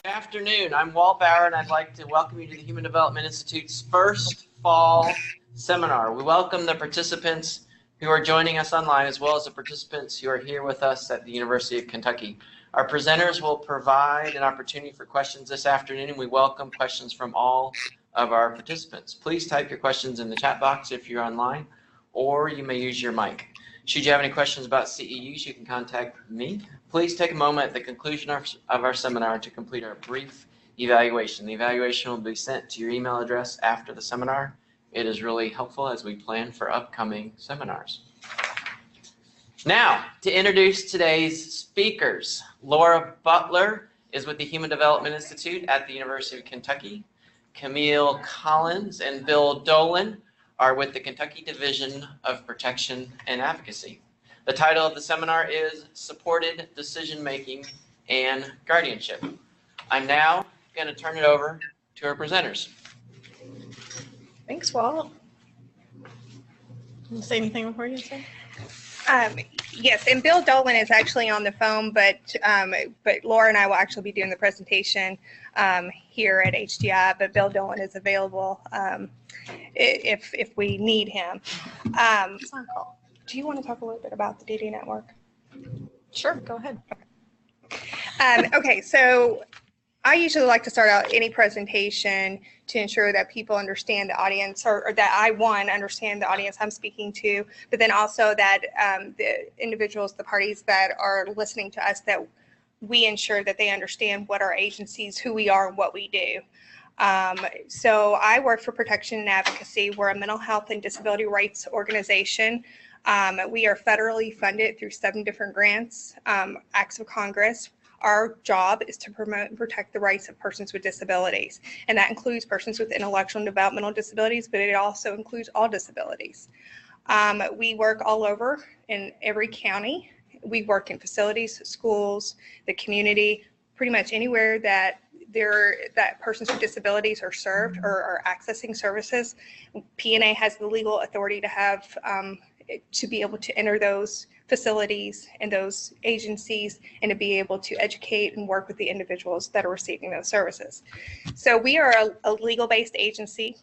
Good afternoon. I'm Walt Bauer, and I'd like to welcome you to the Human Development Institute's first fall seminar. We welcome the participants who are joining us online, as well as the participants who are here with us at the University of Kentucky. Our presenters will provide an opportunity for questions this afternoon, and we welcome questions from all of our participants. Please type your questions in the chat box if you're online, or you may use your mic. Should you have any questions about CEUs, you can contact me. Please take a moment at the conclusion of our seminar to complete our brief evaluation. The evaluation will be sent to your email address after the seminar. It is really helpful as we plan for upcoming seminars. Now, to introduce today's speakers. Laura Butler is with the Human Development Institute at the University of Kentucky. Camille Collins and Bill Dolan are with the Kentucky Division of Protection and Advocacy. The title of the seminar is Supported Decision-Making and Guardianship. I'm now going to turn it over to our presenters. Thanks, Walt. Can you say anything before you say? Yes, and Bill Dolan is actually on the phone, but Laura and I will actually be doing the presentation here at HDI, but Bill Dolan is available if we need him. Do you want to talk a little bit about the DD network? Sure, go ahead. Okay, so I usually like to start out any presentation to ensure that people understand the audience, or that I, one, understand the audience I'm speaking to, but then also that the individuals, the parties that are listening to us, that we ensure that they understand what our agencies, who we are, and what we do. So I work for Protection and Advocacy. We're a mental health and disability rights organization. We are federally funded through 7 different grants, acts of Congress. Our job is to promote and protect the rights of persons with disabilities, and that includes persons with intellectual and developmental disabilities, but it also includes all disabilities. We work all over in every county. We work in facilities, schools, the community, pretty much anywhere that persons with disabilities are served or are accessing services. P&A has the legal authority to have to be able to enter those facilities and those agencies, and to be able to educate and work with the individuals that are receiving those services. So we are a legal-based agency,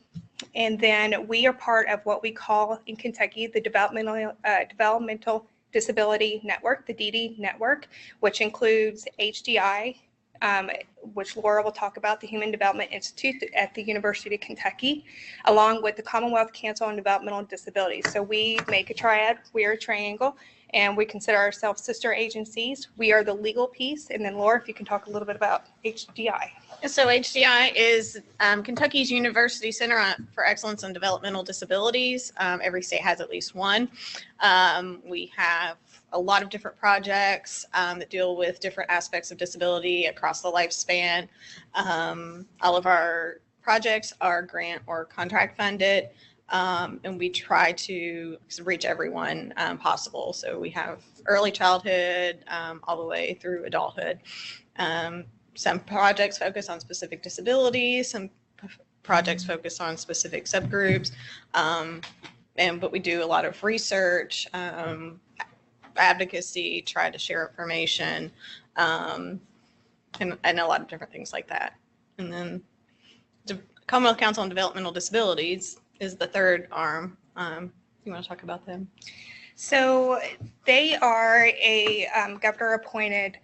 and then we are part of what we call in Kentucky the Developmental Disability Network, the DD network, which includes HDI, which Laura will talk about, the Human Development Institute at the University of Kentucky, along with the Commonwealth Council on Developmental Disabilities. So we make a triad, we are a triangle, and we consider ourselves sister agencies. We are the legal piece, and then Laura, if you can talk a little bit about HDI. So HDI is Kentucky's University Center for Excellence in Developmental Disabilities. Every state has at least one. We have a lot of different projects that deal with different aspects of disability across the lifespan. All of our projects are grant or contract funded, and we try to reach everyone possible. So we have early childhood all the way through adulthood. Some projects focus on specific disabilities, some projects focus on specific subgroups, but we do a lot of research, advocacy, try to share information, and a lot of different things like that. And then the Commonwealth Council on Developmental Disabilities is the third arm. You want to talk about them? So they are a governor-appointed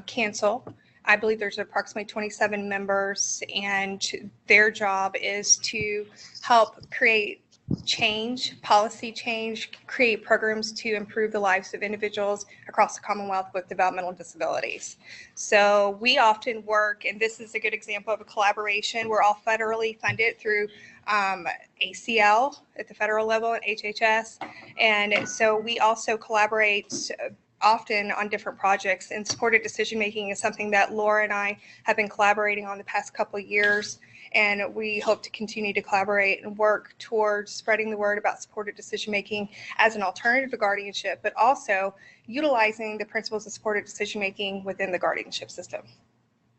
council. I believe there's approximately 27 members, and their job is to help create change, policy change, create programs to improve the lives of individuals across the Commonwealth with developmental disabilities. So we often work, and this is a good example of a collaboration. We're all federally funded through ACL at the federal level and HHS, and so we also collaborate often on different projects, and supported decision making is something that Laura and I have been collaborating on the past couple of years, and we hope to continue to collaborate and work towards spreading the word about supported decision making as an alternative to guardianship, but also utilizing the principles of supported decision making within the guardianship system.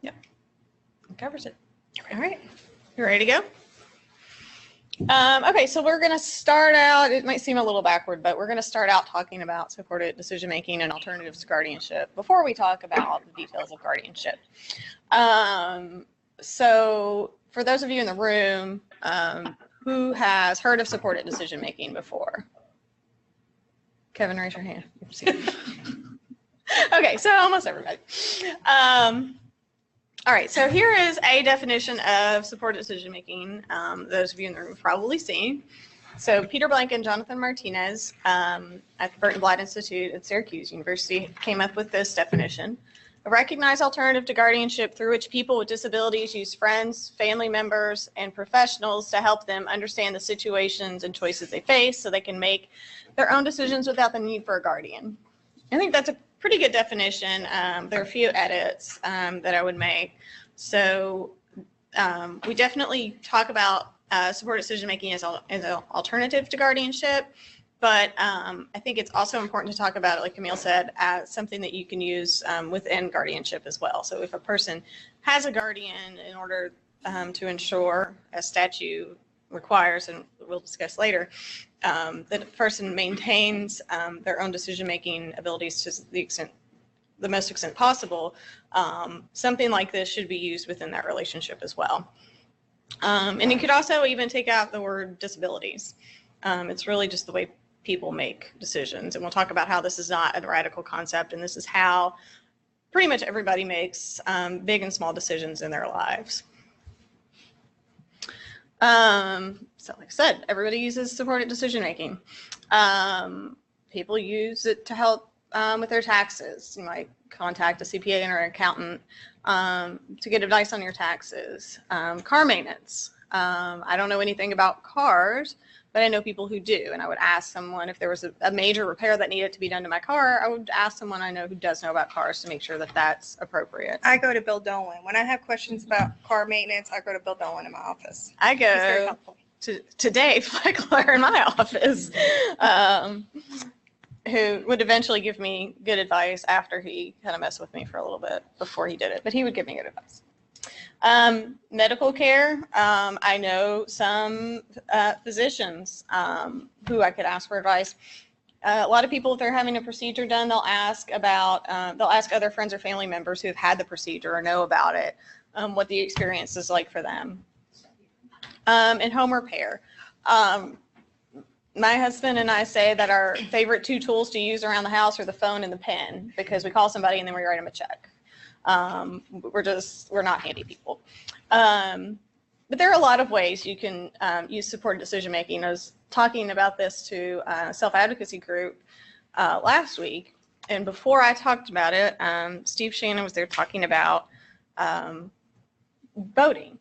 Yep, that covers it. All right, you ready to go? Okay, so we're going to start out, it might seem a little backward, but we're going to start out talking about supported decision-making and alternatives to guardianship before we talk about the details of guardianship. So for those of you in the room, who has heard of supported decision-making before? Kevin, raise your hand. Okay, so almost everybody. All right, so here is a definition of supported decision-making. Those of you in the room have probably seen. So Peter Blank and Jonathan Martinez at the Burton Blatt Institute at Syracuse University came up with this definition: a recognized alternative to guardianship through which people with disabilities use friends, family members, and professionals to help them understand the situations and choices they face so they can make their own decisions without the need for a guardian. I think that's a pretty good definition. There are a few edits that I would make. So we definitely talk about supported decision-making as an alternative to guardianship, but I think it's also important to talk about it, like Camille said, as something that you can use within guardianship as well. So if a person has a guardian, in order to ensure, as statute requires, and we'll discuss later, that a person maintains their own decision-making abilities to the most extent possible, something like this should be used within that relationship as well. And you could also even take out the word disabilities. It's really just the way people make decisions. And we'll talk about how this is not a radical concept, and this is how pretty much everybody makes big and small decisions in their lives. So like I said, everybody uses supported decision-making. People use it to help with their taxes. You might contact a CPA or an accountant to get advice on your taxes. Car maintenance. I don't know anything about cars, but I know people who do. And I would ask someone if there was a major repair that needed to be done to my car. I would ask someone I know who does know about cars to make sure that that's appropriate. I go to Bill Dolan. When I have questions about car maintenance, I go to Bill Dolan in my office. I He's very go helpful. to Dave Fleckler in my office, who would eventually give me good advice after he kind of messed with me for a little bit before he did it, but he would give me good advice. Medical care. I know some physicians who I could ask for advice. A lot of people, if they're having a procedure done, they'll ask other friends or family members who have had the procedure or know about it, what the experience is like for them. And home repair. My husband and I say that our favorite two tools to use around the house are the phone and the pen, because we call somebody and then we write them a check. We're not handy people. But there are a lot of ways you can use supported decision-making. I was talking about this to a self-advocacy group last week, and before I talked about it, Steve Shannon was there talking about voting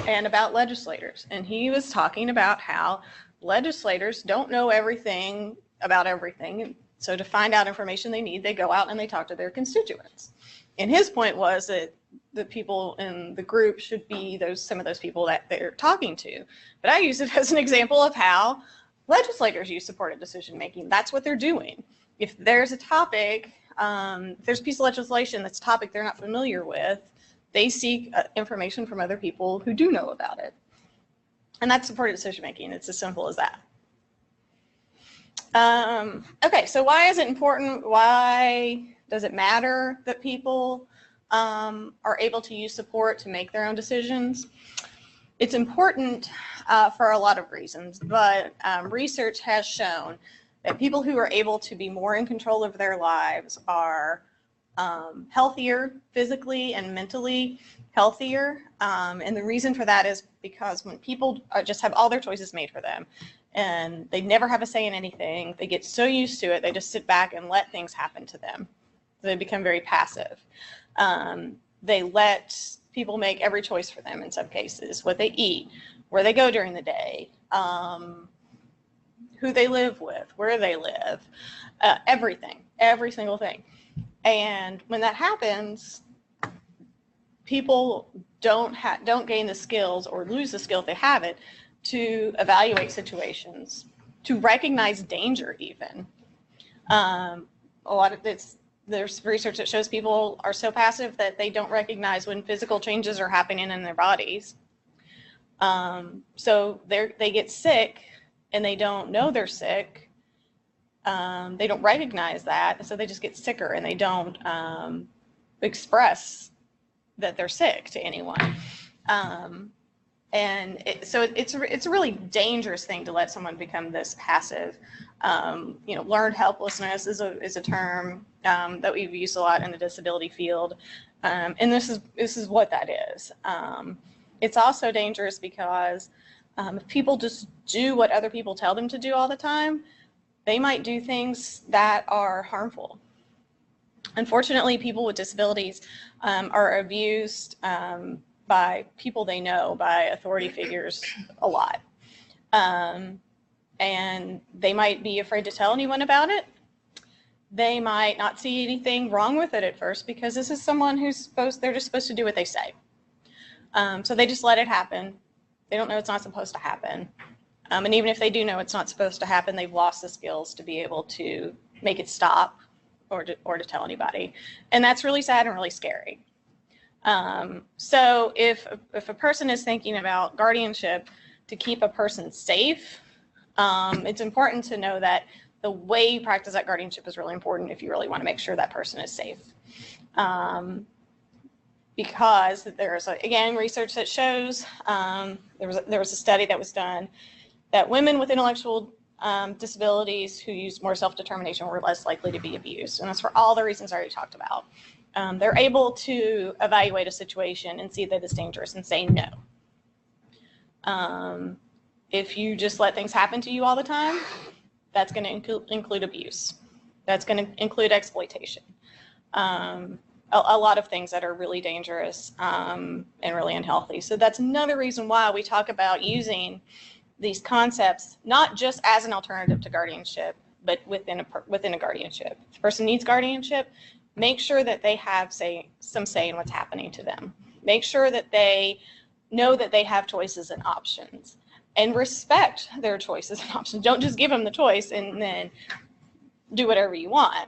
and about legislators. And he was talking about how legislators don't know everything about everything. And so to find out information they need, they go out and they talk to their constituents. And his point was that the people in the group should be some of those people that they're talking to. But I use it as an example of how legislators use supported decision-making. That's what they're doing. If there's a topic, if there's a piece of legislation that's a topic they're not familiar with, they seek information from other people who do know about it. And that's supported decision-making. It's as simple as that. Okay, so why is it important? Why does it matter that people are able to use support to make their own decisions? It's important for a lot of reasons, but research has shown that people who are able to be more in control of their lives are healthier, physically and mentally healthier. And the reason for that is because when people just have all their choices made for them and they never have a say in anything, they get so used to it, they just sit back and let things happen to them. They become very passive. They let people make every choice for them in some cases, what they eat, where they go during the day, who they live with, where they live, everything, every single thing. And when that happens, people don't gain the skills or lose the skill if they have it to evaluate situations, to recognize danger even. A lot of this, there's research that shows people are so passive that they don't recognize when physical changes are happening in their bodies. So they get sick and they don't know they're sick. They don't recognize that, so they just get sicker and they don't express that they're sick to anyone. So it's a really dangerous thing to let someone become this passive. Learned helplessness is a term that we've used a lot in the disability field, and this is what that is. It's also dangerous because if people just do what other people tell them to do all the time, they might do things that are harmful. Unfortunately, people with disabilities are abused by people they know, by authority figures a lot. And they might be afraid to tell anyone about it. They might not see anything wrong with it at first because this is someone they're just supposed to do what they say. So they just let it happen. They don't know it's not supposed to happen. And even if they do know it's not supposed to happen, they've lost the skills to be able to make it stop or to tell anybody. And that's really sad and really scary. So if a person is thinking about guardianship to keep a person safe, it's important to know that the way you practice that guardianship is really important if you really want to make sure that person is safe. Because there's, again, research that shows, there was a study that was done that women with intellectual disabilities who use more self-determination were less likely to be abused. And that's for all the reasons I already talked about. They're able to evaluate a situation and see that it's dangerous and say no. If you just let things happen to you all the time, that's going to include abuse. That's going to include exploitation. A lot of things that are really dangerous and really unhealthy. So that's another reason why we talk about using these concepts, not just as an alternative to guardianship, but within a guardianship. If the person needs guardianship, make sure that they have some say in what's happening to them. Make sure that they know that they have choices and options, and respect their choices and options. Don't just give them the choice and then do whatever you want.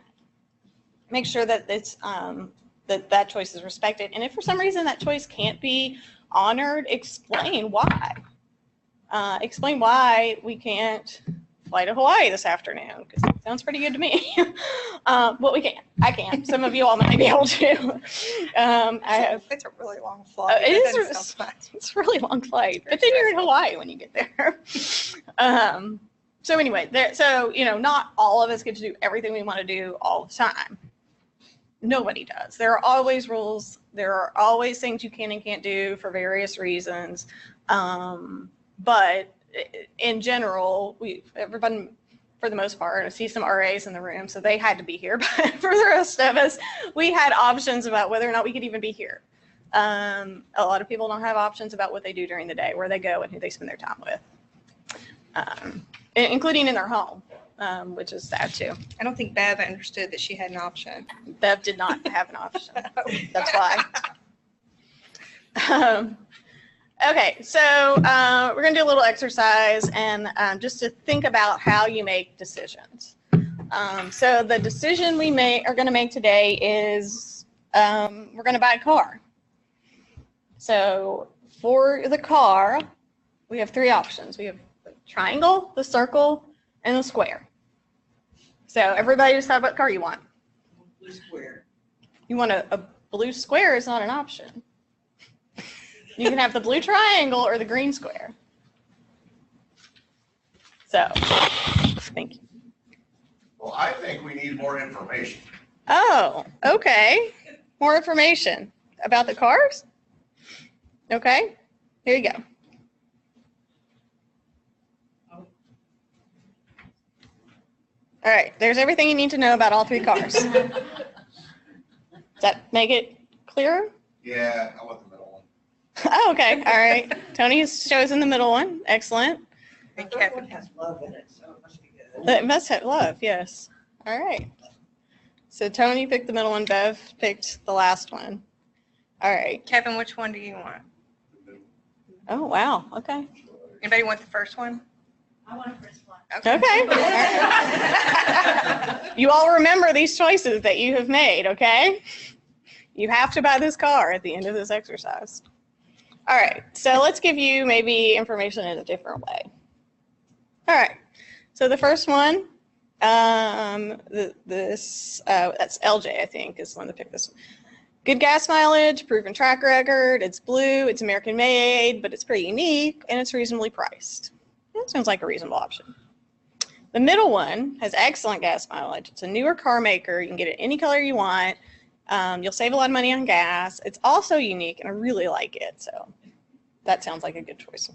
Make sure that it's that choice is respected. And if for some reason that choice can't be honored, explain why. Explain why we can't fly to Hawaii this afternoon, because it sounds pretty good to me. Well, we can. I can. Some of you all might be able to. It's a really long flight. It's a really long flight, but then you're in Hawaii when you get there. So anyway, not all of us get to do everything we want to do all the time. Nobody does. There are always rules. There are always things you can and can't do for various reasons. But in general, everyone, for the most part, I see some RAs in the room, so they had to be here. But for the rest of us, we had options about whether or not we could even be here. A lot of people don't have options about what they do during the day, where they go, and who they spend their time with, including in their home, which is sad too. I don't think Bev understood that she had an option. Bev did not have an option. That's why. Okay, so we're going to do a little exercise and just to think about how you make decisions. So the decision we are going to make today is we're going to buy a car. So for the car, we have three options. We have the triangle, the circle, and the square. So everybody decide what car you want. Blue square. You want a blue square is not an option. You can have the blue triangle or the green square. So, thank you. Well, I think we need more information. Oh, okay. More information about the cars? Okay, here you go. All right, there's everything you need to know about all three cars. Does that make it clearer? Yeah, I want the middle one. Oh, okay. All right. Tony shows in the middle one. Excellent. And Kevin has love in it, so it must be good. It must have love, yes. All right. So Tony picked the middle one. Bev picked the last one. All right. Kevin, which one do you want? Oh, wow. Okay. Anybody want the first one? I want a first one. Okay. All right. You all remember these choices that you have made, okay? You have to buy this car at the end of this exercise. All right, so let's give you maybe information in a different way. All right, so the first one, that's LJ, I think, is the one that picked this one. Good gas mileage, proven track record, it's blue, it's American made, but it's pretty unique, and it's reasonably priced. That sounds like a reasonable option. The middle one has excellent gas mileage. It's a newer car maker. You can get it any color you want. You'll save a lot of money on gas. It's also unique, and I really like it, so that sounds like a good choice.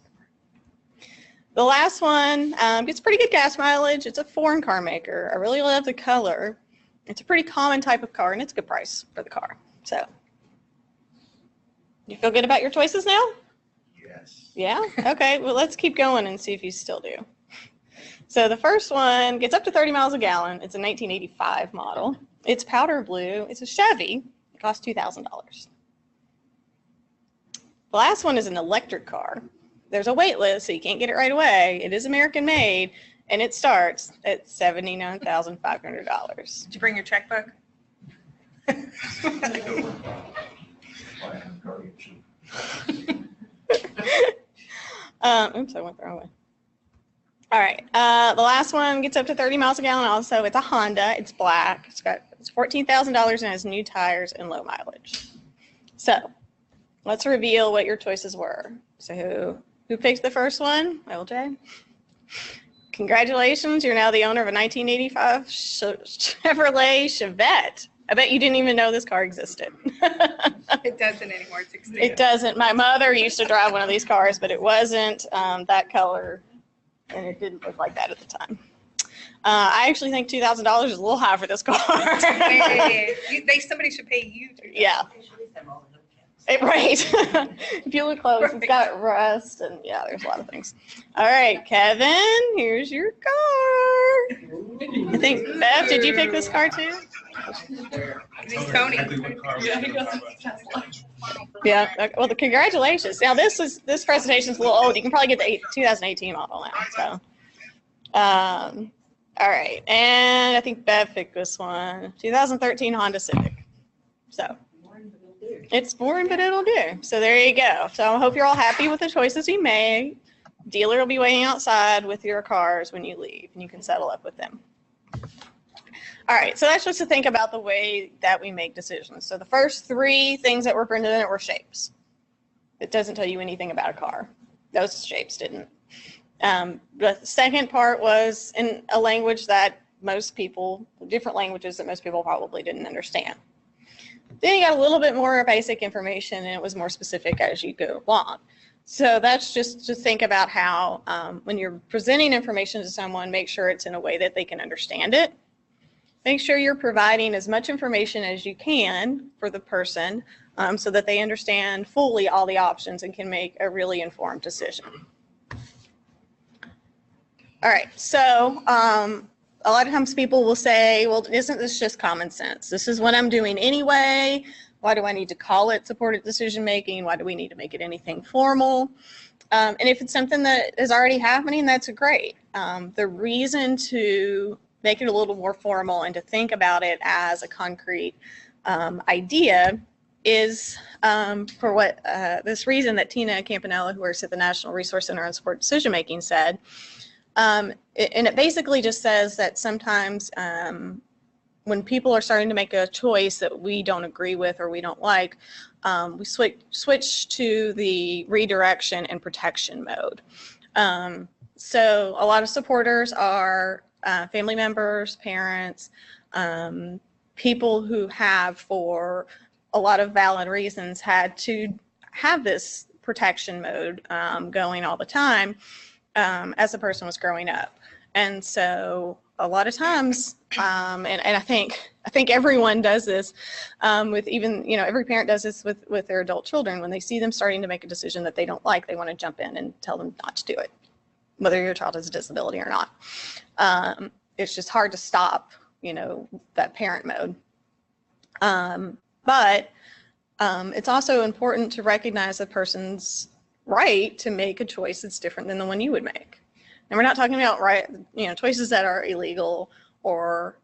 The last one gets pretty good gas mileage. It's a foreign car maker. I really love the color. It's a pretty common type of car, and it's a good price for the car. So, you feel good about your choices now? Yes. Yeah? Okay, well, let's keep going and see if you still do. So the first one gets up to 30 miles a gallon. It's a 1985 model. It's powder blue. It's a Chevy. It costs $2,000. The last one is an electric car. There's a wait list, so you can't get it right away. It is American made, and it starts at $79,500. Did you bring your checkbook? Oops, I went the wrong way. All right, the last one gets up to 30 miles a gallon also. It's a Honda, it's black, it's $14,000 and has new tires and low mileage. So let's reveal what your choices were. So who picked the first one? LJ. Congratulations, you're now the owner of a 1985 Chevrolet Chevette. I bet you didn't even know this car existed. It doesn't anymore. It's extinct. It doesn't. My mother used to drive one of these cars, but it wasn't that color, and it didn't look like that at the time. I actually think $2,000 is a little high for this car. Somebody should pay you. Yeah. Right. If you look close, it's got rust, and yeah, there's a lot of things. All right, Kevin, here's your car. I think, Bev, did you pick this car too? Tony. Yeah. Well, congratulations. Now this presentation is a little old. You can probably get the 2018 model now. So, all right, and I think Bev picked this one, 2013 Honda Civic. So. It's boring, but it'll do. So there you go. So I hope you're all happy with the choices you made. Dealer will be waiting outside with your cars when you leave, and you can settle up with them. All right, so that's just to think about the way that we make decisions. So the first three things that were printed in it were shapes. It doesn't tell you anything about a car. Those shapes didn't. The second part was in a language that most people, different languages that most people probably didn't understand. Then you got a little bit more basic information, and it was more specific as you go along. So that's just to think about how when you're presenting information to someone, make sure it's in a way that they can understand it. Make sure you're providing as much information as you can for the person so that they understand fully all the options and can make a really informed decision. All right, so a lot of times people will say, well, isn't this just common sense? This is what I'm doing anyway. Why do I need to call it supported decision making? Why do we need to make it anything formal? And if it's something that is already happening, that's great. The reason to make it a little more formal and to think about it as a concrete idea is for what this reason that Tina Campanella, who works at the National Resource Center on Support Decision Making, said. And it basically just says that sometimes when people are starting to make a choice that we don't agree with or we don't like, we switch to the redirection and protection mode. So a lot of supporters are family members, parents, people who have, for a lot of valid reasons, had to have this protection mode going all the time. As the person was growing up. And so a lot of times, and I think everyone does this with even, every parent does this with their adult children. When they see them starting to make a decision that they don't like, they want to jump in and tell them not to do it, whether your child has a disability or not. It's just hard to stop, that parent mode. But it's also important to recognize a person's right to make a choice that's different than the one you would make. And we're not talking about choices that are illegal or,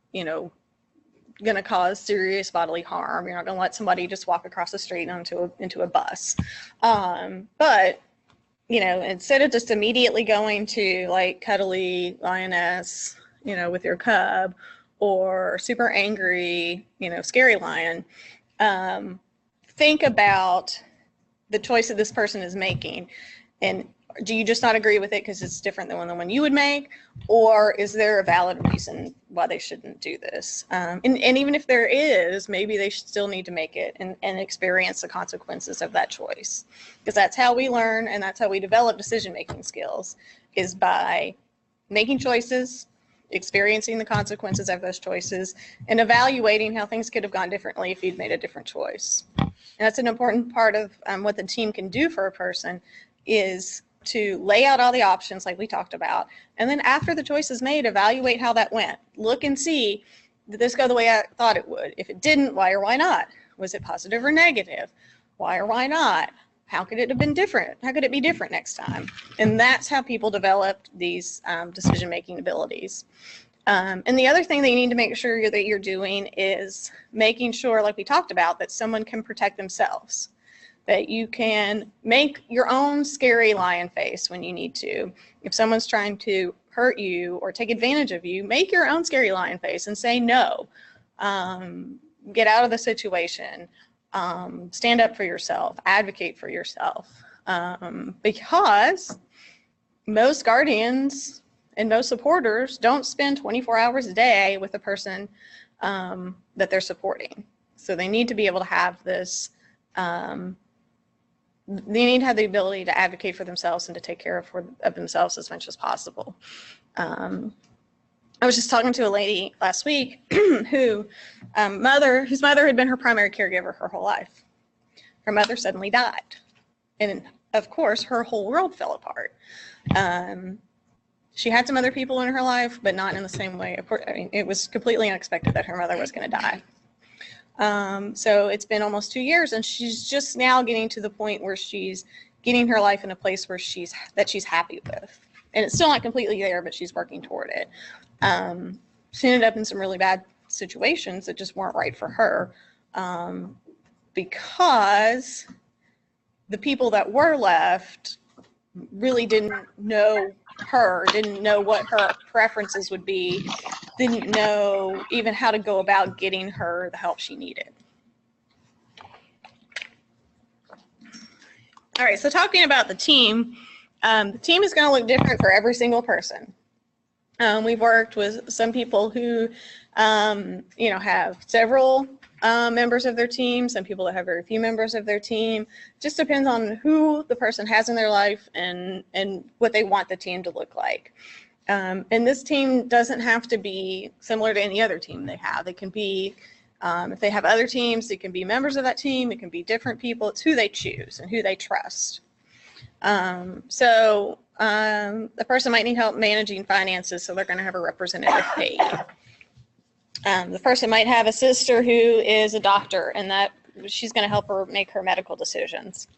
going to cause serious bodily harm. You're not going to let somebody just walk across the street into a bus. But, you know, instead of just immediately going to like cuddly lioness, you know, with your cub, or super angry, you know, scary lion, think about the choice that this person is making. And do you just not agree with it because it's different than the one you would make? Or is there a valid reason why they shouldn't do this? And even if there is, maybe they should still need to make it and experience the consequences of that choice. Because that's how we learn, and that's how we develop decision-making skills, is by making choices, experiencing the consequences of those choices, and evaluating how things could have gone differently if you'd made a different choice. And that's an important part of what the team can do for a person, is to lay out all the options like we talked about, and then after the choice is made, evaluate how that went. Look and see, did this go the way I thought it would? If it didn't, why or why not? Was it positive or negative? Why or why not? How could it have been different? How could it be different next time? And that's how people develop these decision-making abilities. And the other thing that you need to make sure that you're doing is making sure, like we talked about, that someone can protect themselves, that you can make your own scary lion face when you need to. If someone's trying to hurt you or take advantage of you, make your own scary lion face and say no. Get out of the situation. Stand up for yourself. Advocate for yourself. Because most guardians and most supporters don't spend 24 hours a day with the person that they're supporting. So they need to be able to have this, they need to have the ability to advocate for themselves and to take care of themselves as much as possible. I was just talking to a lady last week whose mother had been her primary caregiver her whole life. Her mother suddenly died. And of course, her whole world fell apart. She had some other people in her life, but not in the same way. Of course, I mean, it was completely unexpected that her mother was going to die. So it's been almost 2 years, and she's just now getting to the point where she's getting her life in a place where she's happy with. And it's still not completely there, but she's working toward it. She ended up in some really bad situations that just weren't right for her, because the people that were left really didn't know her, didn't know what her preferences would be, didn't know even how to go about getting her the help she needed. All right, so talking about the team is going to look different for every single person. We've worked with some people who, have several members of their team, some people that have very few members of their team. Just depends on who the person has in their life and what they want the team to look like. And this team doesn't have to be similar to any other team they have. It can be, if they have other teams, it can be members of that team, it can be different people. It's who they choose and who they trust. The person might need help managing finances, so they're going to have a representative paid. The person might have a sister who is a doctor, and that she's going to help her make her medical decisions.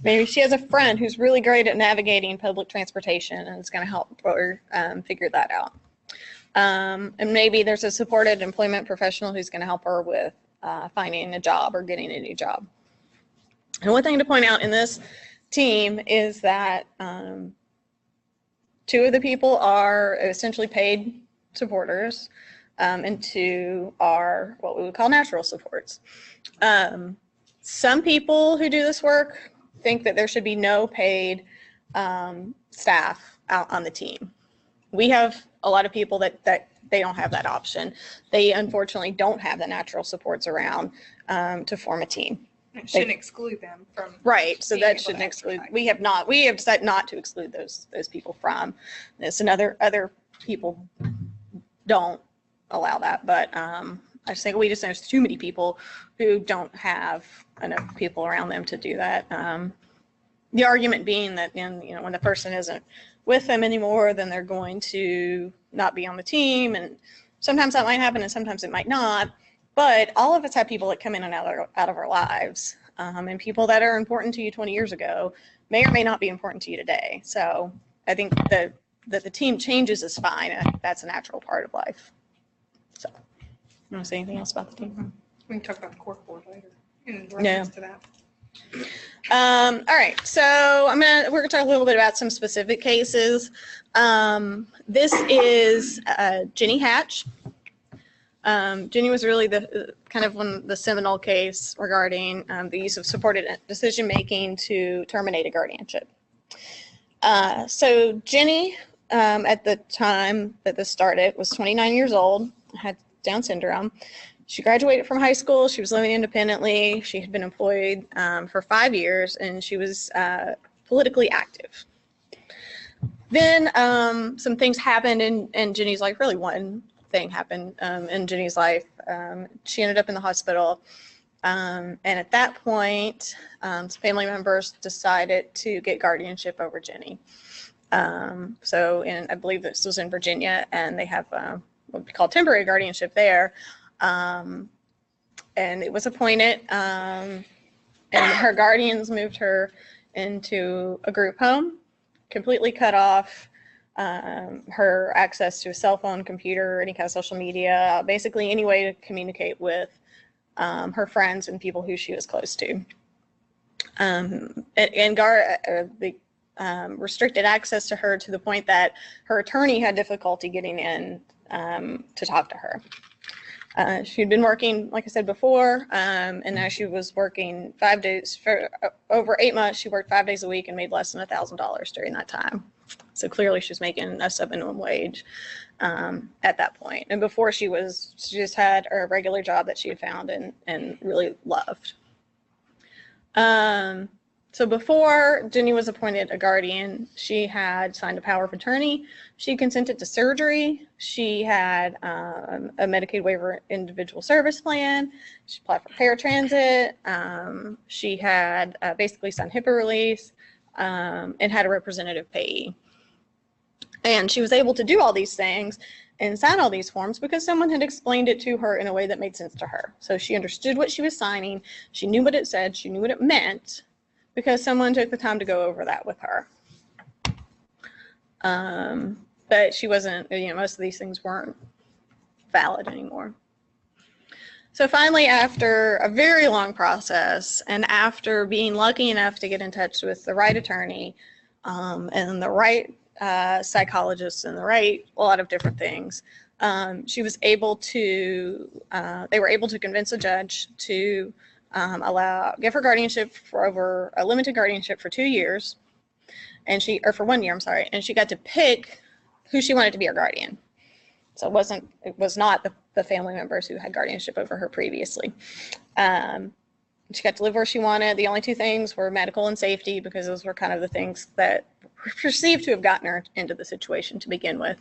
Maybe she has a friend who's really great at navigating public transportation, and it's going to help her figure that out. And maybe there's a supported employment professional who's going to help her with finding a job or getting a new job. And one thing to point out in this team is that 2 of the people are essentially paid supporters, and 2 are what we would call natural supports. Some people who do this work think that there should be no paid staff out on the team. We have a lot of people that they don't have that option. They unfortunately don't have the natural supports around to form a team. It shouldn't exclude them from. Right, so that shouldn't exclude. We have decided not to exclude those people from this, and other people don't allow that. But I just think there's too many people who don't have enough people around them to do that. The argument being that when the person isn't with them anymore, then they're going to not be on the team, and sometimes that might happen, and sometimes it might not. But all of us have people that come in and out of our lives, and people that are important to you 20 years ago may or may not be important to you today. So I think that the team changes is fine, and I think that's a natural part of life. So. want to say anything else about the team? We can talk about the court board later in Yeah. reference to that. All right, so we're gonna talk a little bit about some specific cases. This is Jenny Hatch. Jenny was really the kind of the seminal case regarding the use of supported decision making to terminate a guardianship. So Jenny, at the time that this started, was 29 years old, had Down syndrome. She graduated from high school. She was living independently. She had been employed for 5 years, and she was politically active. Then some things happened in Jenny's life. Really, one thing happened in Jenny's life. She ended up in the hospital. And at that point, some family members decided to get guardianship over Jenny. So I believe this was in Virginia, and they have what we call temporary guardianship there. And it was appointed, and her guardians moved her into a group home, completely cut off her access to a cell phone, computer, any kind of social media, basically any way to communicate with her friends and people who she was close to. Restricted access to her to the point that her attorney had difficulty getting in to talk to her. She'd been working, like I said before, and now she was working 5 days for over 8 months. She worked 5 days a week and made less than $1,000 during that time. So clearly she was making a sub-minimum wage at that point. And before she just had a regular job that she had found and really loved. So before Jenny was appointed a guardian, she had signed a power of attorney. She consented to surgery. She had a Medicaid waiver individual service plan. She applied for paratransit. She had basically signed HIPAA release and had a representative payee. And she was able to do all these things and sign all these forms because someone had explained it to her in a way that made sense to her. So she understood what she was signing. She knew what it said. She knew what it meant, because someone took the time to go over that with her. But she wasn't, most of these things weren't valid anymore. So finally, after a very long process, and after being lucky enough to get in touch with the right attorney and the right psychologist and a lot of different things, she was able to, they were able to convince a judge to give her guardianship for over a limited guardianship for 2 years, or for 1 year, I'm sorry, and she got to pick who she wanted to be her guardian. So it was not the family members who had guardianship over her previously. She got to live where she wanted. The only two things were medical and safety, because those were kind of the things that were perceived to have gotten her into the situation to begin with.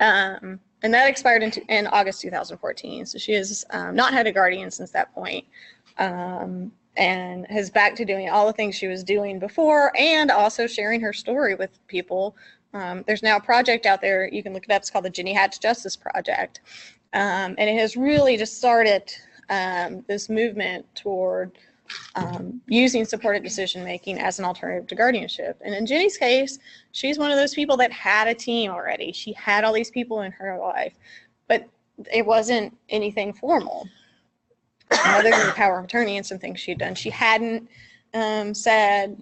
And that expired in August 2014. So she has not had a guardian since that point. And is back to doing all the things she was doing before, and also sharing her story with people. There's now a project out there, you can look it up, it's called the Jenny Hatch Justice Project. And it has really just started this movement toward using supported decision-making as an alternative to guardianship. And in Jenny's case, she's one of those people that had a team already. She had all these people in her life, but it wasn't anything formal. Other than the power of attorney and some things she'd done, she hadn't said,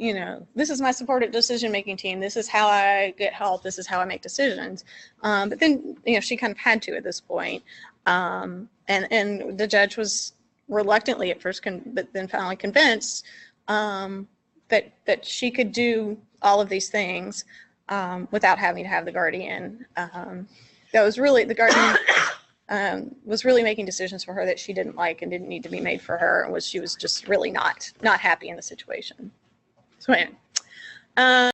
this is my supported decision-making team. This is how I get help. This is how I make decisions. But then, she kind of had to at this point. And the judge was reluctantly at first, but then finally convinced that she could do all of these things without having to have the guardian. That was really the guardian. Was really making decisions for her that she didn't like and didn't need to be made for her, and she was just really not happy in the situation. So anyway,